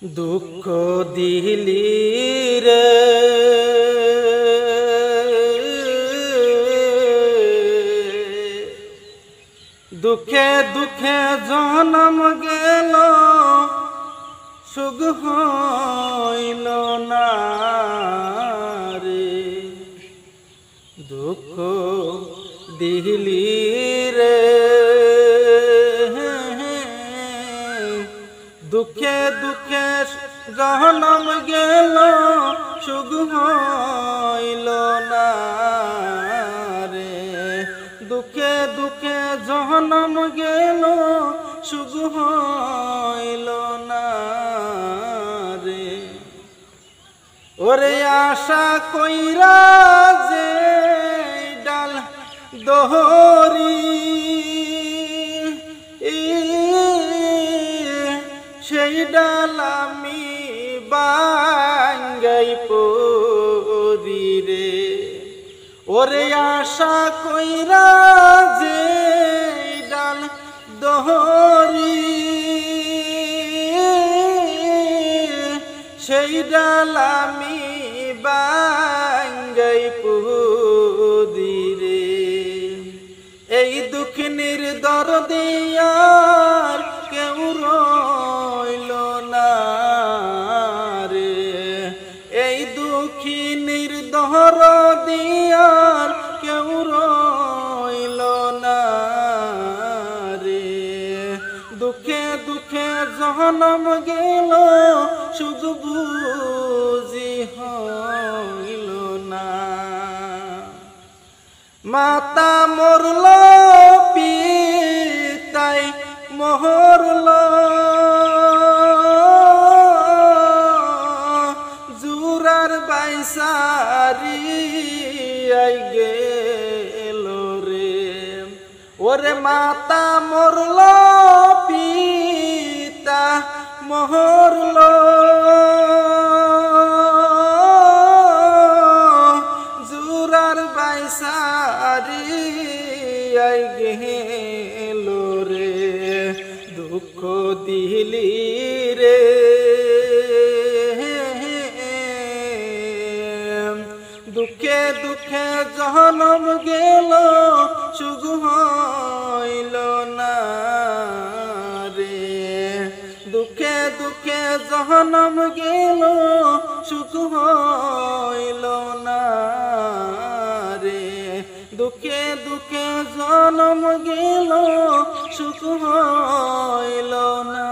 দুঃখ দিলি রে দুঃখে দুঃখে জনম গেল সুখ হইল না রে দুঃখ দিলি রে দুঃখে দুঃখে জনম গেল সুখ হইল না রে দুঃখে দুঃখে জনম গেল সুখ হইল না রে ওরে আশা কইরা যে ডাল দহরি সেই ডাল আমি বাঙ্গাই পরি রে ওরে আশা কইরা যে ডাল দহরি সেই ডাল আমি বাঙ্গাই পরি রে এই দুঃখ নির্দরদি আর কেউ রইল না রে এই দুঃখী নির্দরদি আর কেউ রইল না রে দুঃখে দুঃখে জনম গেল সুখ বুঝি হইল না মাতা মরল পিতাই মরল জুরার বাইসারি আই গেল রে ওরে মাতা মরল পিতা মরল জুরার বাইসারি আই গেল রে দুঃখ দিলি রে দুঃখে দুঃখে জনম গেল সুখ হইল না রে দুঃখে দুঃখে জনম গেল সুখ হইল না রে দুঃখে দুঃখে জনম গেল সুখ হইল না।